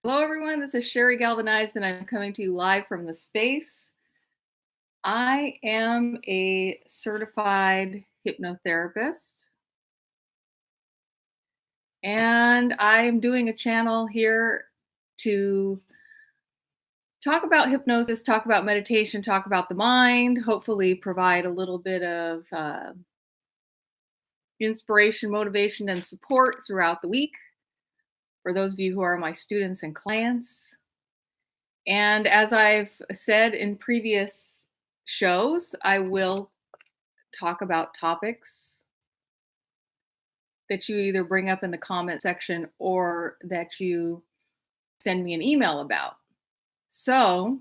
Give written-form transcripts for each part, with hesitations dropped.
Hello, everyone. This is Sherry Galvanized, and I'm coming to you live from the space. I am a certified hypnotherapist, and I'm doing a channel here to talk about hypnosis, talk about meditation, talk about the mind, hopefully, provide a little bit of inspiration, motivation, and support throughout the week for those of you who are my students and clients. And as I've said in previous shows, I will talk about topics that you either bring up in the comment section or that you send me an email about. So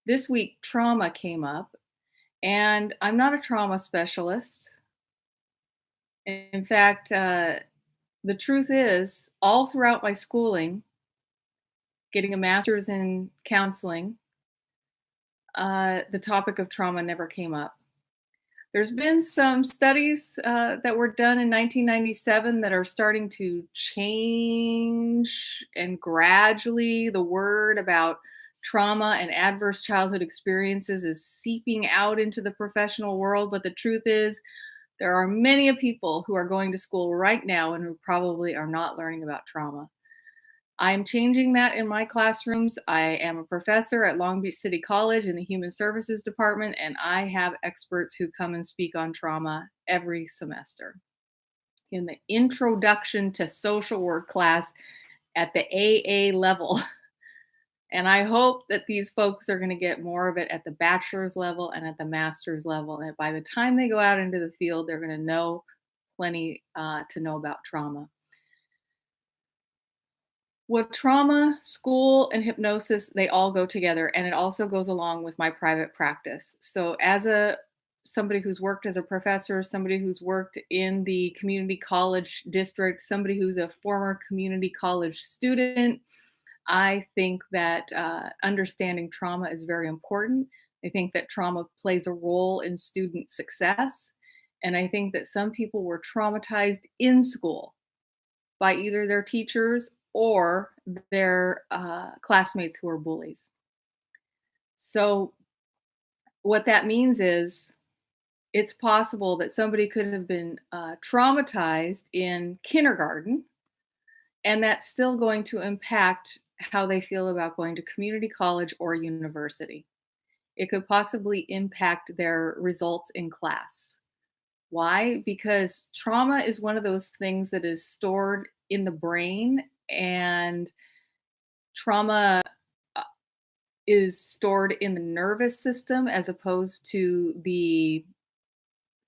this week, trauma came up, and I'm not a trauma specialist. In fact, the truth is, all throughout my schooling, getting a master's in counseling, the topic of trauma never came up. There's been some studies that were done in 1997 that are starting to change, and gradually the word about trauma and adverse childhood experiences is seeping out into the professional world. But the truth is, there are many people who are going to school right now and who probably are not learning about trauma. I'm changing that in my classrooms. I am a professor at Long Beach City College in the Human Services Department, and I have experts who come and speak on trauma every semester. In the Introduction to Social Work class at the AA level. And I hope that these folks are going to get more of it at the bachelor's level and at the master's level. And by the time they go out into the field, they're going to know plenty to know about trauma. With trauma, school, and hypnosis, they all go together, and it also goes along with my private practice. So as a somebody who's worked as a professor, somebody who's worked in the community college district, somebody who's a former community college student, I think that understanding trauma is very important. I think that trauma plays a role in student success. And I think that some people were traumatized in school by either their teachers or their classmates who are bullies. So, what that means is it's possible that somebody could have been traumatized in kindergarten, and that's still going to impact how they feel about going to community college or university. It could possibly impact their results in class. Why? Because trauma is one of those things that is stored in the brain, and trauma uh, is stored in the nervous system as opposed to the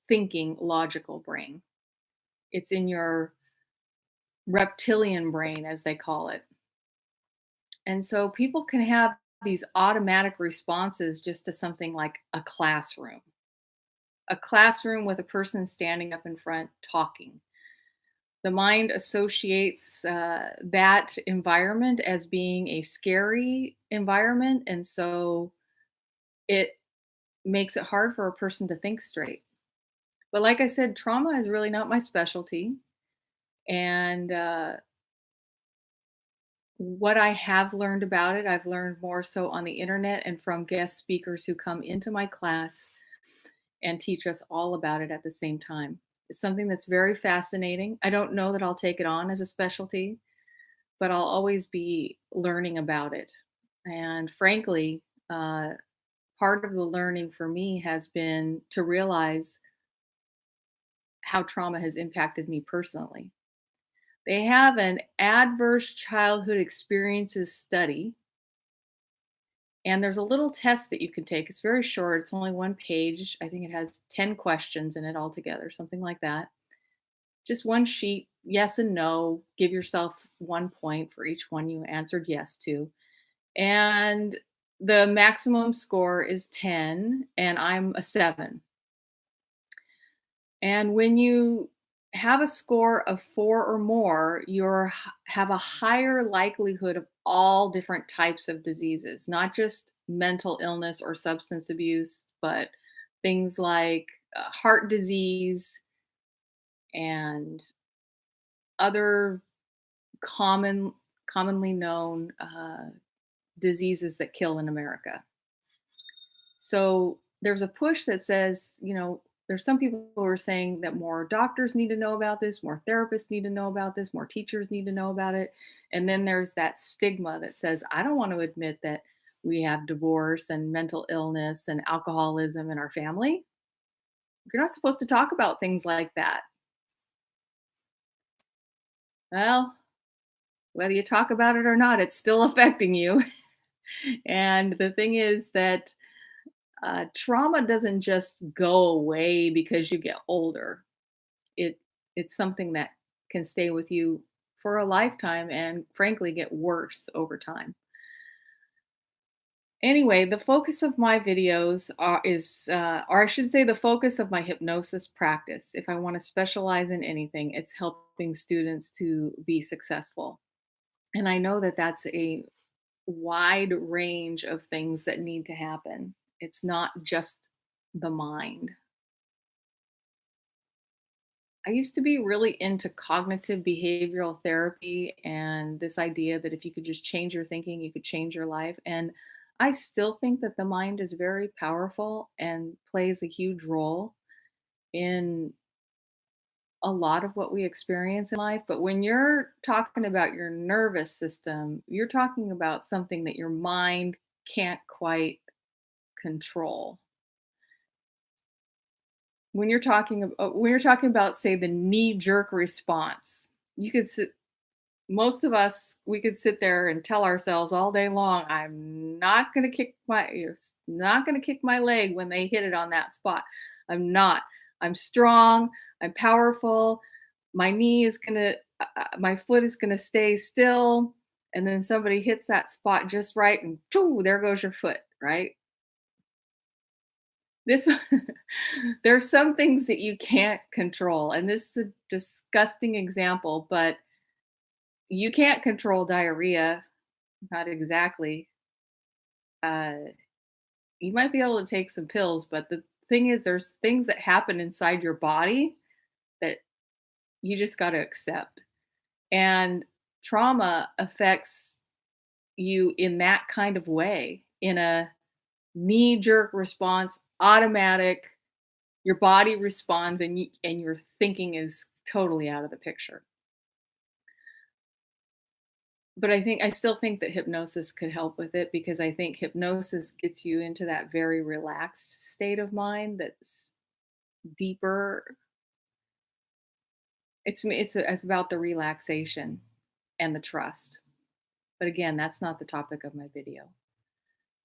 thinking, logical brain. It's in your reptilian brain, as they call it. And so people can have these automatic responses just to something like a classroom with a person standing up in front talking. The mind associates that environment as being a scary environment. And so it makes it hard for a person to think straight. But like I said, trauma is really not my specialty. And what I have learned about it, I've learned more so on the internet and from guest speakers who come into my class and teach us all about it at the same time. It's something that's very fascinating. I don't know that I'll take it on as a specialty, but I'll always be learning about it. And frankly, part of the learning for me has been to realize how trauma has impacted me personally. They have an adverse childhood experiences study, and there's a little test that you can take. It's very short, it's only one page. I think it has 10 questions in it altogether, something like that. Just one sheet, yes and no. Give yourself 1 point for each one you answered yes to. And the maximum score is 10, and I'm a 7. And when you have a score of 4 or more, have a higher likelihood of all different types of diseases, not just mental illness or substance abuse, but things like heart disease and other common commonly known diseases that kill in America. So there's a push that says, there's some people who are saying that more doctors need to know about this, more therapists need to know about this, more teachers need to know about it. And then there's that stigma that says, I don't want to admit that we have divorce and mental illness and alcoholism in our family. You're not supposed to talk about things like that. Well, whether you talk about it or not, it's still affecting you. And the thing is that trauma doesn't just go away because you get older. It it's something that can stay with you for a lifetime and frankly get worse over time. Anyway, the focus of my videos or I should say, the focus of my hypnosis practice. If I want to specialize in anything, it's helping students to be successful. And I know that that's a wide range of things that need to happen. It's not just the mind. I used to be really into cognitive behavioral therapy and this idea that if you could just change your thinking, you could change your life. And I still think that the mind is very powerful and plays a huge role in a lot of what we experience in life. But when you're talking about your nervous system, you're talking about something that your mind can't quite control. When you're talking about, say, the knee jerk response, you could sit most of us, we could sit there and tell ourselves all day long, I'm not going to kick my leg when they hit it on that spot. I'm not. I'm strong, I'm powerful. My foot is going to stay still, and then somebody hits that spot just right and choo, there goes your foot, right? This there's some things that you can't control, and this is a disgusting example, but you can't control diarrhea, not exactly. Uh, you might be able to take some pills, but the thing is there's things that happen inside your body that you just got to accept. And trauma affects you in that kind of way, in a knee jerk response, automatic. Your body responds and your thinking is totally out of the picture. But I still think that hypnosis could help with it because I think hypnosis gets you into that very relaxed state of mind that's deeper. It's about the relaxation and the trust. But again, that's not the topic of my video.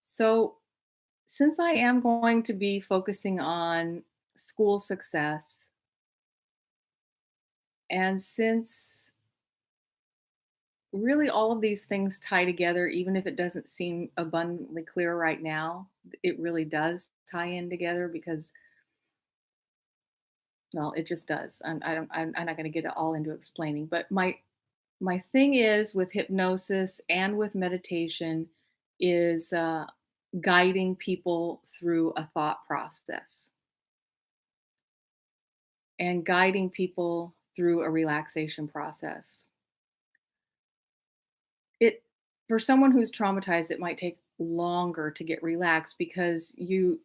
So, since I am going to be focusing on school success, and since really all of these things tie together, even if it doesn't seem abundantly clear right now, it really does tie in together because, well, it just does. I'm not going to get it all into explaining, but my thing is with hypnosis and with meditation is guiding people through a thought process and guiding people through a relaxation process. It For someone who's traumatized, it might take longer to get relaxed because you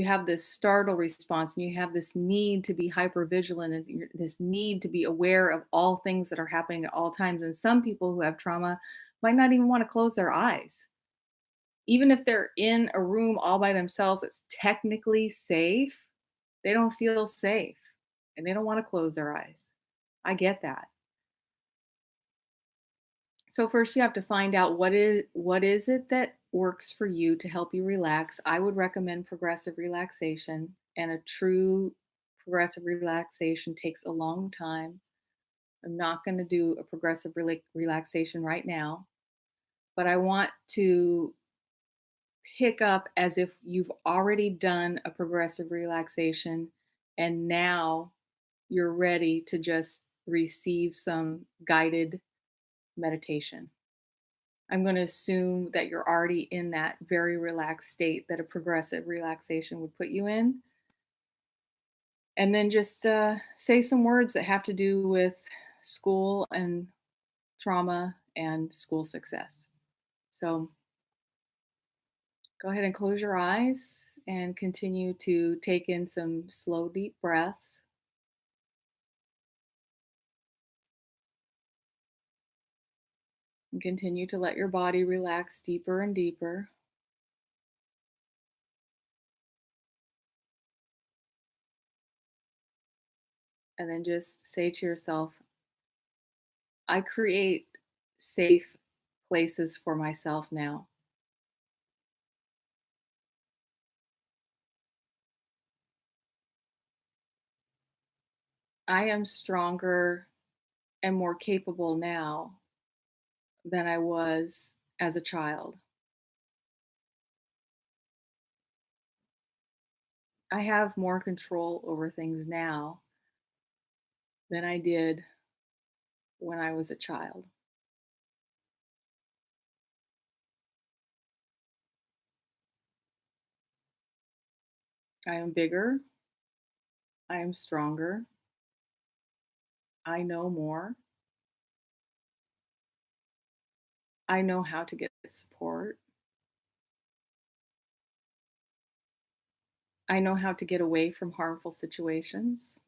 have this startle response and you have this need to be hyper vigilant and this need to be aware of all things that are happening at all times. And some people who have trauma might not even want to close their eyes. Even if they're in a room all by themselves that's technically safe, they don't feel safe and they don't want to close their eyes. I get that. So first you have to find out what is it that works for you to help you relax. I would recommend progressive relaxation, and a true progressive relaxation takes a long time. I'm not going to do a progressive relaxation right now, but I want to pick up as if you've already done a progressive relaxation and now you're ready to just receive some guided meditation. I'm going to assume that you're already in that very relaxed state that a progressive relaxation would put you in. And then just say some words that have to do with school and trauma and school success. So go ahead and close your eyes and continue to take in some slow, deep breaths. And continue to let your body relax deeper and deeper. And then just say to yourself, I create safe places for myself now. I am stronger and more capable now than I was as a child. I have more control over things now than I did when I was a child. I am bigger. I am stronger. I know more. I know how to get support. I know how to get away from harmful situations.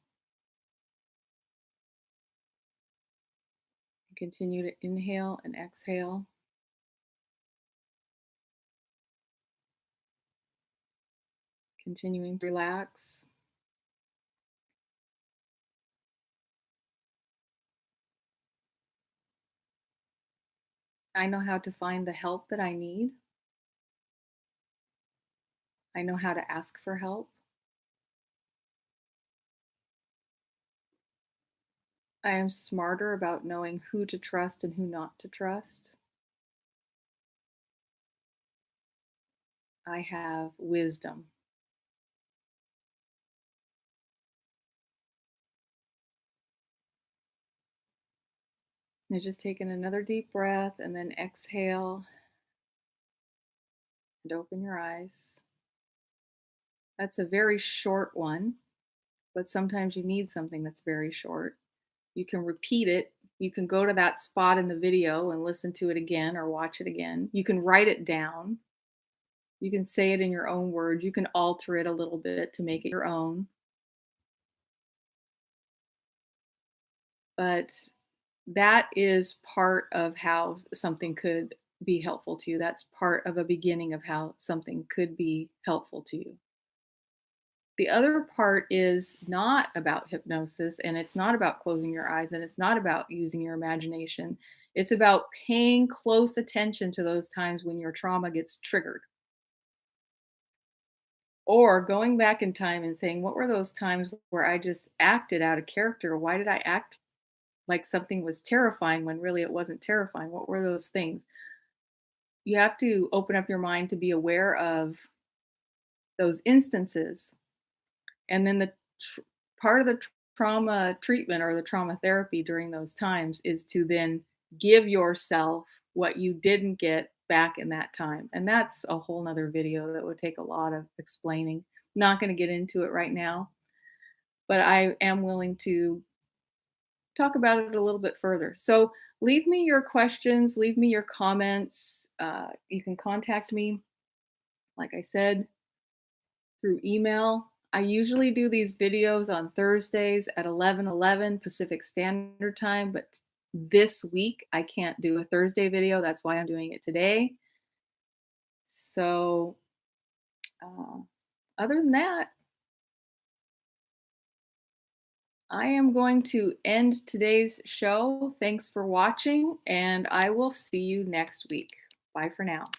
Continue to inhale and exhale. Continuing to relax. I know how to find the help that I need. I know how to ask for help. I am smarter about knowing who to trust and who not to trust. I have wisdom. And just taking another deep breath and then exhale and open your eyes. That's a very short one, but sometimes you need something that's very short. You can repeat it. You can go to that spot in the video and listen to it again or watch it again. You can write it down. You can say it in your own words. You can alter it a little bit to make it your own. But that is part of how something could be helpful to you. That's part of a beginning of how something could be helpful to you. The other part is not about hypnosis, and it's not about closing your eyes, and it's not about using your imagination. It's about paying close attention to those times when your trauma gets triggered, or going back in time and saying, what were those times where I just acted out of character? Why did I act like something was terrifying when really it wasn't terrifying? What were those things? You have to open up your mind to be aware of those instances. And then the part of the trauma treatment or the trauma therapy during those times is to then give yourself what you didn't get back in that time. And that's a whole nother video that would take a lot of explaining. Not going to get into it right now, but I am willing to talk about it a little bit further. So leave me your questions, leave me your comments. You can contact me, like I said, through email. I usually do these videos on Thursdays at 11:11 Pacific Standard Time, but this week I can't do a Thursday video. That's why I'm doing it today. So, uh, other than that, I am going to end today's show. Thanks for watching, and I will see you next week. Bye for now.